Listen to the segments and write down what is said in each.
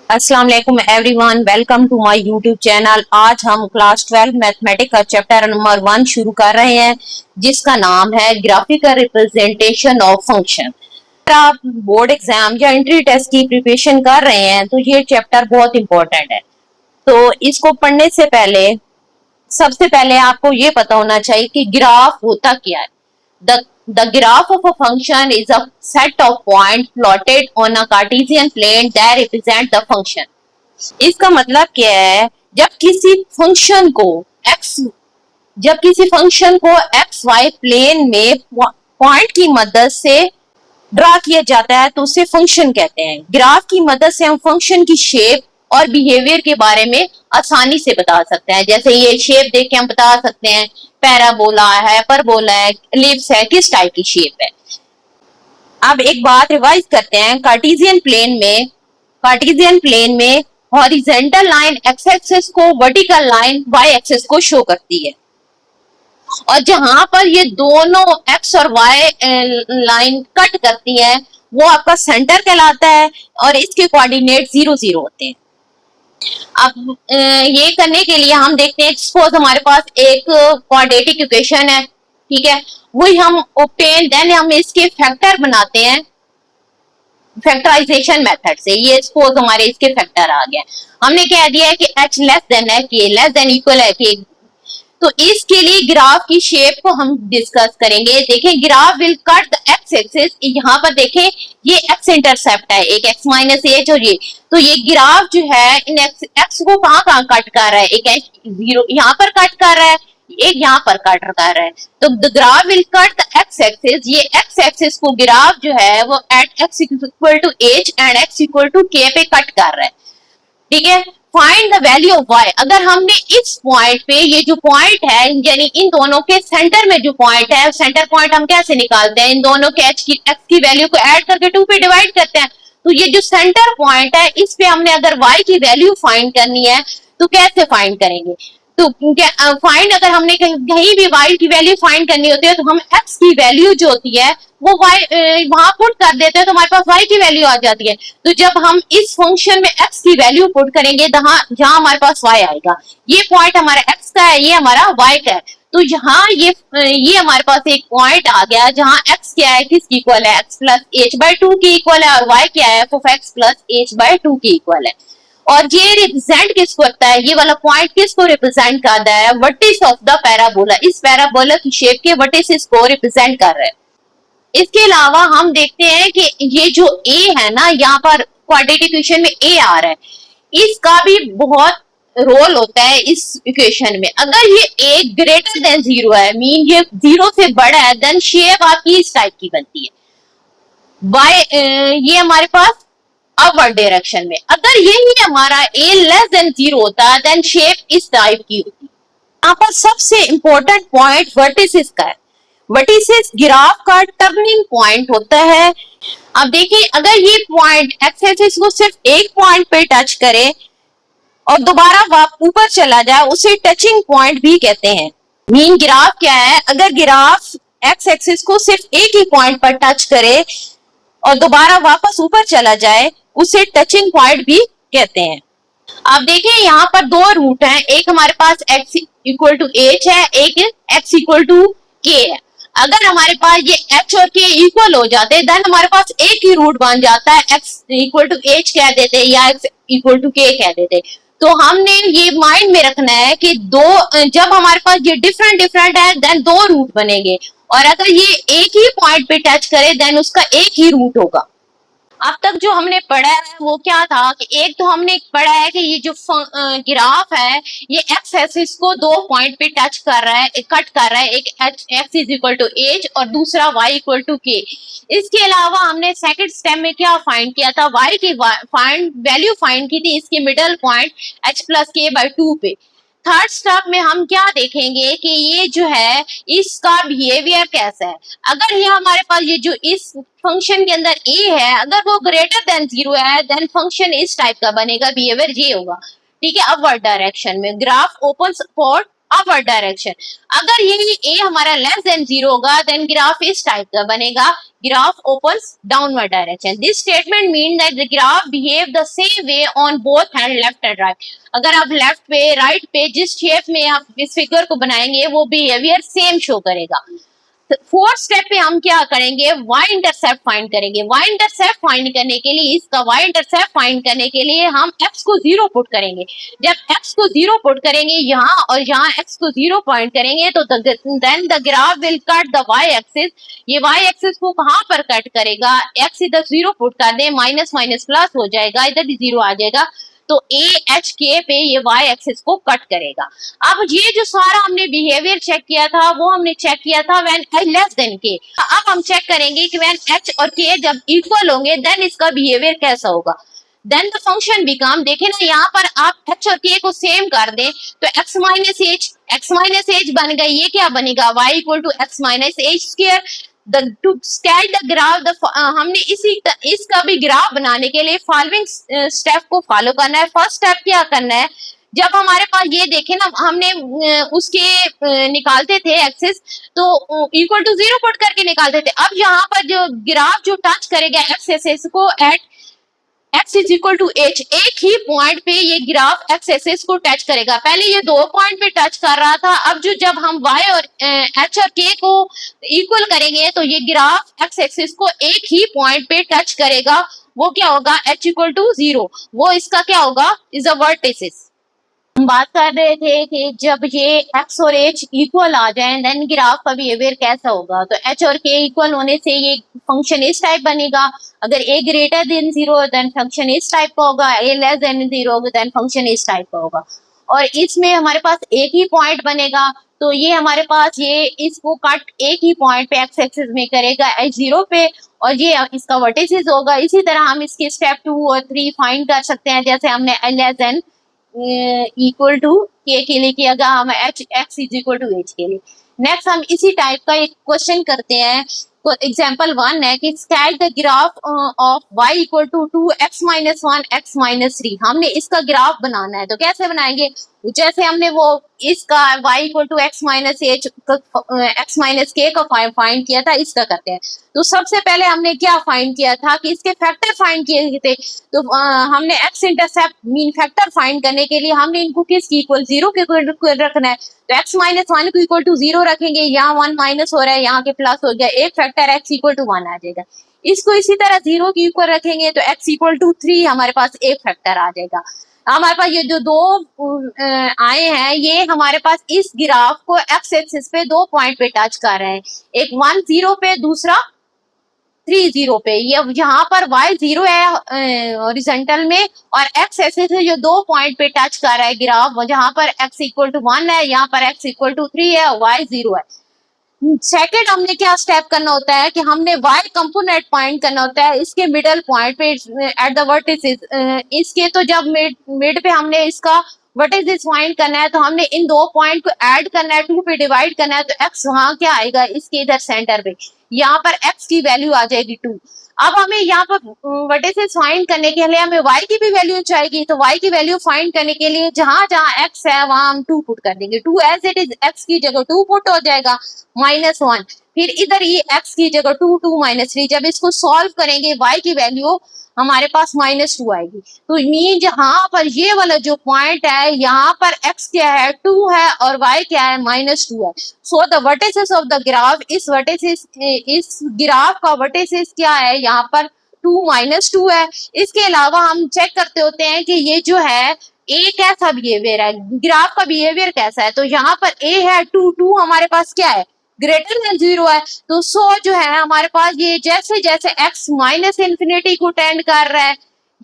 अस्सलाम वालेकुम everyone, welcome to my YouTube channel. आज हम क्लास 12 मैथमेटिक्स का चैप्टर नंबर 1 शुरू कर रहे हैं, जिसका नाम है ग्राफिकल रिप्रेजेंटेशन ऑफ फंक्शन। अगर आप बोर्ड एग्जाम या एंट्री टेस्ट की प्रिपरेशन कर रहे हैं तो ये चैप्टर बहुत इंपॉर्टेंट है। तो इसको पढ़ने से पहले सबसे पहले आपको ये पता होना चाहिए कि ग्राफ होता क्या है। The graph of a function is a set of points plotted on a Cartesian plane that represent the function. इसका मतलब क्या है, जब किसी फंक्शन को एक्स वाई प्लेन में पॉइंट की मदद से ड्रा किया जाता है तो उसे फंक्शन कहते हैं। ग्राफ की मदद से हम फंक्शन की शेप और बिहेवियर के बारे में आसानी से बता सकते हैं। जैसे ये शेप देख के हम बता सकते हैं पैराबोला है, परबोला है, एलिप्स है, किस टाइप की शेप है। अब एक बात रिवाइज करते हैं। कार्टेशियन प्लेन में हॉरिजॉन्टल लाइन एक्स एक्सिस को, वर्टिकल लाइन वाई एक्सिस को शो करती है, और जहां पर ये दोनों एक्स और वाई लाइन कट करती है वो आपका सेंटर कहलाता है, और इसके कोऑर्डिनेट 0 0 होते हैं। अब ये करने के लिए हम देखते हैं, सपोज हमारे पास एक क्वाड्रेटिक इक्वेशन है, ठीक है, वही हम ऑब्टेन, देन हम इसके फैक्टर बनाते हैं फैक्टराइजेशन मेथड से। ये सपोज हमारे इसके फैक्टर आ गया, हमने कह दिया है कि h लेस देन है k, लेस देन इक्वल है k। तो इसके लिए ग्राफ की शेप को हम डिस्कस करेंगे। देखें, graph will cut the x axis. यहाँ पर देखें, ये एक्स इंटरसेप्ट है, एक एक्स माइनस एच, और ये तो ये ग्राफ जो है इन एक्स को कहाँ कट कर रहा है, एक जीरो यहाँ पर कट कर रहा है, एक यहाँ पर कट कर रहा है। तो the graph will cut the x axis. ये एक्स एक्सिस को ग्राफ जो है वो at x equal to h and x equal to k पे कट कर रहा है, ठीक है। Find the value of y। अगर हमने इस पॉइंट पे, ये जो पॉइंट है यानी इन दोनों के सेंटर में जो पॉइंट है, सेंटर पॉइंट हम कैसे निकालते हैं, इन दोनों के x की वैल्यू को ऐड करके 2 पे डिवाइड करते हैं। तो ये जो सेंटर पॉइंट है इस पे हमने अगर y की वैल्यू फाइंड करनी है तो कैसे फाइंड करेंगे। तो फाइंड, अगर हमने कहीं भी y की वैल्यू फाइंड करनी होती है तो हम x की वैल्यू जो होती है वो वहां पुट कर देते हैं तो हमारे पास y की वैल्यू आ जाती है। तो जब हम इस फंक्शन में x की वैल्यू पुट करेंगे जहां हमारे पास y आएगा, ये पॉइंट हमारा x का है, ये हमारा y का है। तो यहाँ ये हमारे पास एक पॉइंट आ गया जहां x क्या है, किसकी इक्वल है, x प्लस एच बाई 2 की इक्वल है, और y क्या है, F of x plus H by 2 की इक्वल है। और ये रिप्रेजेंट किसको करता है, ये वाला पॉइंट किसको रिप्रेजेंट करता है, वर्टिस ऑफ द पैराबोला। इस पैराबोला की शेप के वर्टिसेस को रिप्रेजेंट कर रहा है। इसके अलावा हम देखते हैं कि ये जो a है ना, यहाँ पर क्वाड्रेटिक इक्वेशन में a आ रहा है, इसका भी बहुत रोल होता है इस इक्वेशन में। अगर ये a ग्रेटर देन 0 है, मीन ये 0 से बड़ा है, देन शेप आपकी इस टाइप की बनती है, ये हमारे पास अपवर्ड डायरेक्शन में। अगर यही हमारा a लेस देन 0 होता है, देन शेप इस टाइप की होती है। यहाँ पर सबसे इंपॉर्टेंट पॉइंट वर्टिसेस का है। वर्टिसेस ग्राफ का टर्निंग पॉइंट होता है। अब देखिए, अगर ये पॉइंट एक्स एक्सिस को सिर्फ एक पॉइंट पे टच करे और दोबारा ऊपर चला जाए, उसे टचिंग पॉइंट भी कहते हैं। मीन ग्राफ क्या है, अगर ग्राफ एक्स एक्सिस को सिर्फ एक ही पॉइंट पर टच करे और दोबारा वापस ऊपर चला जाए, उसे टचिंग पॉइंट भी कहते हैं। अब देखिए, यहाँ पर दो रूट हैं, एक हमारे पास x इक्वल टू एच है, एक x इक्वल टू k है। अगर हमारे पास ये h और k इक्वल हो जाते देन हमारे पास एक ही रूट बन जाता है, x इक्वल टू एच कह देते या x इक्वल टू k कह देते। तो हमने ये माइंड में रखना है कि जब हमारे पास ये डिफरेंट है देन दो रूट बनेंगे, और अगर ये एक ही पॉइंट पे टच करे देन उसका एक ही रूट होगा। अब तक जो हमने पढ़ा है वो क्या था कि एक तो हमने पढ़ा है कि ये जो ग्राफ है ये एक्स एक्सिस को दो पॉइंट पे टच कर रहा है, कट कर रहा है, एक x is equal to h और दूसरा वाई इक्वल टू के। इसके अलावा हमने सेकंड स्टेप में क्या फाइंड किया था, वाई की वैल्यू फाइंड की थी इसके मिडल पॉइंट एच प्लस के बाई 2 पे। थर्ड स्टेप में हम क्या देखेंगे कि ये जो है इसका बिहेवियर कैसा है। अगर ये हमारे पास ये जो इस फंक्शन के अंदर a है, अगर वो ग्रेटर देन 0 है देन फंक्शन इस टाइप का बनेगा, बिहेवियर ये होगा, ठीक है, अपवर्ड डायरेक्शन में। Graph open for upward direction. अगर ये ए हमारा लेस देन 0 होगा देन ग्राफ इस टाइप का बनेगा, graph opens downward direction. This statement mean that the graph behave the same way on both hand, left and right. अगर आप लेफ्ट पे राइट पे जिस शेप में आप इस फिगर को बनाएंगे वो बिहेवियर सेम शो करेगा। फोर्थ स्टेप पे हम क्या करेंगे, वाई इंटरसेप्ट फाइंड करेंगे। वाई इंटरसेप्ट फाइंड करने के लिए, इसका वाई इंटरसेप्ट फाइंड करने के लिए हम एक्स को 0 पुट करेंगे। जब एक्स को 0 पुट करेंगे यहाँ और यहाँ एक्स को 0 पॉइंट करेंगे तो then the graph will cut the y axis. ये वाई एक्सिस को कहाँ पर कट करेगा, एक्स इधर 0 पुट कर दे, माइनस माइनस प्लस हो जाएगा, इधर भी 0 आ जाएगा, तो ए एच के पे ये वाई एक्सिस को कट करेगा। अब ये जो सारा हमने बिहेवियर चेक किया था वो हमने चेक किया था व्हेन आई लेस देन के। अब हम चेक करेंगे कि व्हेन एच और के जब इक्वल होंगे देन इसका बिहेवियर कैसा होगा। देन द फंक्शन बिकम, देखें ना यहाँ पर आप एच और के को सेम कर दें तो एक्स माइनस एच बन गई, ये क्या बनेगा, y equal to x minus h square. To sketch the graph हमने इसका भी ग्राफ बनाने के लिए फॉलोइंग स्टेप को फॉलो करना है। फर्स्ट स्टेप क्या करना है, जब हमारे पास ये देखे ना हमने उसके निकालते थे एक्सिस तो इक्वल टू 0 पुट करके निकालते थे। अब यहाँ पर जो ग्राफ जो टच करेगा एक्स एक्सिस को at x is equal to h, एक ही पॉइंट पे ये ग्राफ x एक्सिस को टच करेगा। पहले ये 2 पॉइंट पे टच कर रहा था, अब जब हम y और h और k को इक्वल करेंगे तो ये ग्राफ x एक्सिस को एक ही पॉइंट पे टच करेगा। वो क्या होगा, h इक्वल टू 0, वो इसका क्या होगा, इज अ वर्टिसिस। हम बात कर रहे थे कि जब ये x और h इक्वल आ जाएं देन ग्राफ का बिहेवियर कैसा होगा। तो h और k इक्वल होने से ये फंक्शन इस टाइप बनेगा। अगर a greater than 0 then function इस टाइप का होगा, a less than 0 then function इस टाइप का होगा। और इसमें हमारे पास एक ही पॉइंट बनेगा तो ये हमारे पास ये इसको कट एक ही पॉइंट पे x एक्सिस में करेगा h0 पे और ये इसका वर्टिसिस होगा। इसी तरह हम इसके स्टेप 2 और 3 फाइंड कर सकते हैं, जैसे हमने लेस देन इक्वल टू के लिए किया गया, हम x is equal to h के लिए। नेक्स्ट हम इसी टाइप का एक क्वेश्चन करते हैं। तो एग्जांपल 1 है कि sketch the graph of y equal to 2x minus 1 x minus 3। हमने इसका ग्राफ बनाना है तो कैसे बनाएंगे, जैसे हमने वो इसका y equal to x minus h x minus k का फाइंड किया था, इसका करते हैं। तो सबसे पहले हमने क्या फाइंड किया था कि इसके फैक्टर फाइंड किए थे। तो हमने x intercept mean factor find करने के लिए हमने इनको किसकी इक्वल 0 के इक्वल रखना है। तो x माइनस 1 को इक्वल टू 0 रखेंगे, यहाँ 1 माइनस हो रहा है, यहाँ के प्लस हो गया, एक फैक्टर x इक्वल टू 1 आ जाएगा। इसको इसी तरह 0 के इक्वल रखेंगे तो x इक्वल टू 3 हमारे पास एक फैक्टर आ जाएगा। हमारे पास ये जो दो आए हैं ये हमारे पास इस ग्राफ को x एक्सिस पे 2 पॉइंट पे टच कर रहे हैं, एक 1 0 पे, दूसरा 3 0 पे। ये यहाँ पर y 0 है हॉरिजॉन्टल में और x एक्सिस से जो 2 पॉइंट पे टच कर रहा है ग्राफ, जहाँ पर x इक्वल टू 1 है, यहाँ पर x इक्वल टू 3 है और y 0 है। सेकेंड हमने क्या स्टेप करना होता है कि हमने y कंपोनेंट फाइंड करना होता है इसके मिडल पॉइंट पे एट द वर्टिसेस। इसके तो जब मिड पे हमने इसका वर्टिसेस फाइंड करना है तो हमने इन 2 पॉइंट को ऐड करना है, 2 पे डिवाइड करना है, तो x वहां क्या आएगा, इसके इधर सेंटर पे, यहाँ पर x की वैल्यू आ जाएगी 2। अब हमें यहाँ पर वर्टिसेस फाइंड करने के लिए हमें y की भी वैल्यू चाहिए, तो y की वैल्यू फाइंड करने के लिए जहां जहां x है वहां हम 2 पुट कर देंगे। 2 एज इट इज x की जगह 2 पुट हो जाएगा माइनस 1, फिर इधर ये x की जगह 2 2 माइनस 3। जब इसको सॉल्व करेंगे y की वैल्यू हमारे पास -2 आएगी। तो मीन जहां पर ये वाला जो पॉइंट है यहाँ पर x क्या है 2 है और y क्या है -2 है। So the vertices of the graph, इस ग्राफ का वर्टिसेस क्या है यहाँ पर 2 -2 है। इसके अलावा हम चेक करते होते हैं कि ये जो है ए कैसा बिहेवियर है, ग्राफ का बिहेवियर कैसा है। तो यहाँ पर ए है 2 2 हमारे पास क्या है ग्रेटर देन 0 है। तो सो जो है हमारे पास ये जैसे जैसे x माइनस इन्फिनिटी को टेंड कर रहा है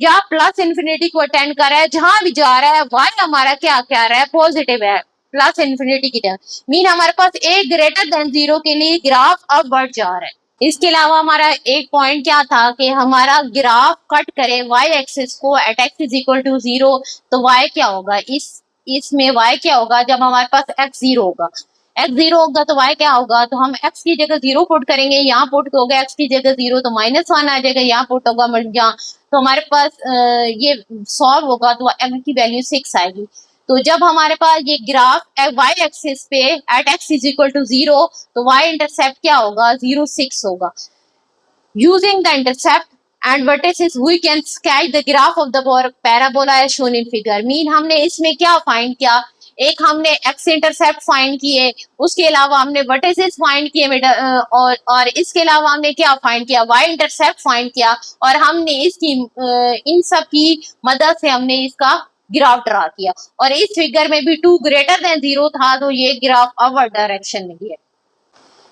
या प्लस इन्फिनिटी को टेंड कर रहा है, जहां भी जा रहा है y हमारा क्या क्या रहा है, पॉजिटिव है, प्लस इन्फिनिटी की तरफ। मीन हमारे पास a ग्रेटर देन 0 के लिए ग्राफ अब बढ़ जा रहा है। इसके अलावा हमारा एक पॉइंट क्या था कि हमारा ग्राफ कट करे y एक्सिस को at x is equal to 0, तो y क्या होगा, इसमें y क्या होगा जब हमारे पास x 0 होगा, x 0 होगा तो y क्या होगा, तो हम x की जगह 0 पुट करेंगे, यहाँ पुट होगा x की जगह 0 तो -1 आ जाएगा, यहाँ पुट होगा यहाँ, तो हमारे पास ये सॉल्व होगा तो m की वैल्यू 6 आएगी। तो जब हमारे पास ये ग्राफ y एक्सिस पे at x is equal to 0, तो y इंटरसेप्ट क्या होगा, 0 6 होगा। Using the intercept and vertices, we can sketch the graph of the parabola as shown in figure. Mean हमने इसमें क्या फाइंड किया, एक हमने एक्स इंटरसेप्ट फाइंड किए, उसके अलावा हमने वर्टिसेस फाइंड किए, और इसके अलावा हमने क्या फाइंड किया, वाई इंटरसेप्ट फाइंड किया, और हमने इसकी इन सब की मदद से हमने इसका ग्राफ ड्रा किया। और इस फिगर में भी 2 ग्रेटर देन 0 था, तो ये ग्राफ अपवर्ड डायरेक्शन में है।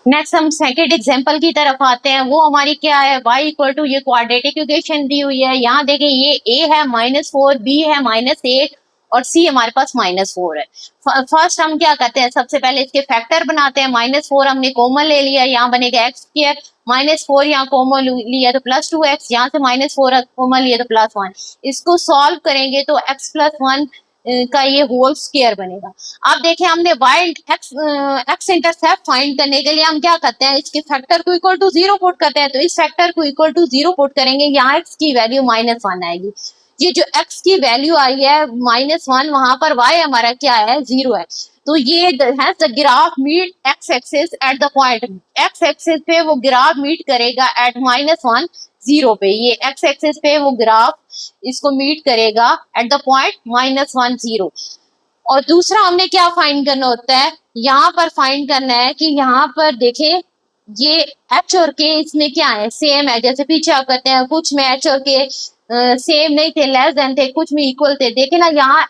नेक्स्ट हम सेकेंड एग्जांपल की तरफ आते हैं। वो हमारी क्या है, y इक्वल टू ये क्वाड्रेटिक इक्वेशन दी हुई है। यहाँ देखें ये a है -4, b है -8 और c हमारे पास -4 है। फर्स्ट हम क्या करते हैं, सबसे पहले इसके फैक्टर बनाते हैं। -4 हमने कॉमन ले लिया, यहाँ बनेगा x स्क्वायर, -4 यहाँ कॉमन लिया तो +2x, यहाँ से -4 कॉमन लिया तो +1। इसको सॉल्व करेंगे तो x + 1 का ये होल स्क्वायर बनेगा। अब देखें हमने एक्स इंटरसेप्ट फाइंड करने के लिए हम क्या करते हैं, इसके फैक्टर को इक्वल टू 0 पुट करते हैं। तो इस फैक्टर को इक्वल टू 0 पुट करेंगे, यहाँ एक्स की वैल्यू -1 आएगी। ये जो एक्स की वैल्यू आई है -1, वहां पर वाई हमारा क्या है, 0 है। तो ये है the graph meet x axis at the point, x axis पे वो ग्राफ मीट करेगा एट -1 0 पे। ये एक्स एक्सिस पे वो ग्राफ इसको मीट करेगा एट द पॉइंट -1 0। और दूसरा हमने क्या फाइंड करना होता है, यहाँ पर फाइंड करना है कि यहाँ पर देखें ये एच और के इसमें क्या है, सेम है। जैसे पीछे आप कहते हैं कुछ में एच और के सेम नहीं थे, लेस देन थे, कुछ में इक्वल थे। देखे ना यहाँ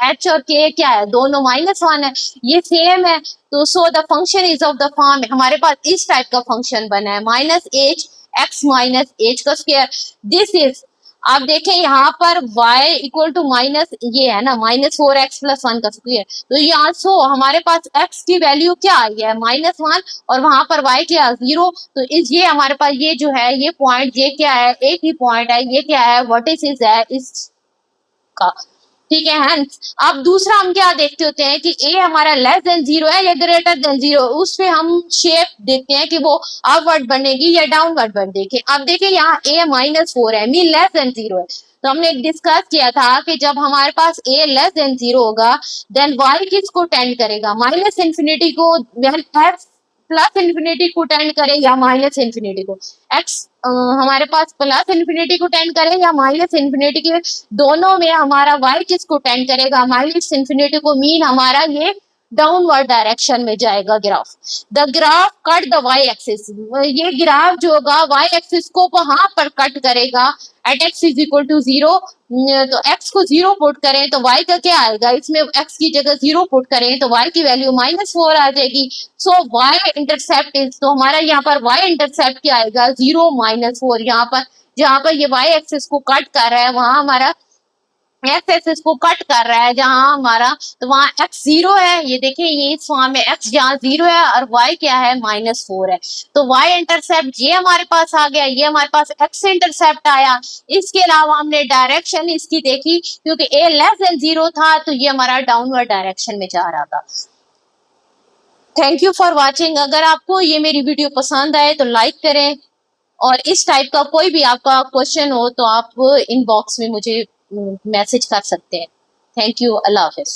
एच और के क्या है, दोनों -1 है, ये सेम है। तो so the function is of the form, हमारे पास इस टाइप का फंक्शन बना है -h x -h का स्क्वायर। दिस इज, आप देखें यहाँ पर y इक्वल टू माइनस ये है ना -4x + 1 का स्क्वायर। तो यहाँ सो हमारे पास x की वैल्यू क्या आई है, -1, और वहां पर y क्या 0। तो इस ये हमारे पास ये जो है ये पॉइंट, ये क्या है, एक ही पॉइंट है, ये क्या है, वर्टिसिस है इसका, ठीक है। अब दूसरा हम क्या देखते होते हैं कि a हमारा लेस देन 0 है या ग्रेटर देन 0, उस पे हम शेप देखते हैं कि वो अपवर्ड बनेगी या डाउनवर्ड बनेगी। अब देखिए यहाँ a -4 है, मीन लेस देन 0 है। तो हमने डिस्कस किया था कि जब हमारे पास a लेस देन 0 होगा, देन y किसको टेंड करेगा, -∞ को, x +∞ को टेंड करे या -∞ को, x हमारे पास +∞ को टेंड करे या -∞ के, दोनों में हमारा y किसको टेंड करेगा, -∞ को। मीन हमारा ये डाउनवर्ड डायरेक्शन में जाएगा graph. The graph cut the y axis, ये ग्राफ जो होगा y एक्सिस को वहां पर कट करेगा at x is equal to 0। तो x को 0 पुट करें तो y का क्या आएगा, इसमें x की जगह 0 पुट करें तो y की वैल्यू -4 आ जाएगी। सो y इंटरसेप्ट इज, तो हमारा यहाँ पर y इंटरसेप्ट क्या आएगा, 0 -4। यहाँ पर जहाँ पर ये y एक्सिस को कट कर रहा है, वहां हमारा एक्स एक्सिस को कट कर रहा है जहां हमारा, तो वहां x 0 है। ये देखिए ये इस फॉर्म में x जहां 0 है और y क्या है, -4 है। तो y इंटरसेप्ट ये हमारे पास आ गया, ये हमारे पास x इंटरसेप्ट आया। इसके अलावा हमने डायरेक्शन इसकी देखी, क्योंकि a लेस देन 0 था तो ये हमारा डाउनवर्ड डायरेक्शन में जा रहा था। Thank you for watching. अगर आपको ये मेरी वीडियो पसंद आए तो लाइक करें, और इस टाइप का कोई भी आपका क्वेश्चन हो तो आप इनबॉक्स में मुझे मैसेज कर सकते हैं। Thank you, Allah Hafiz.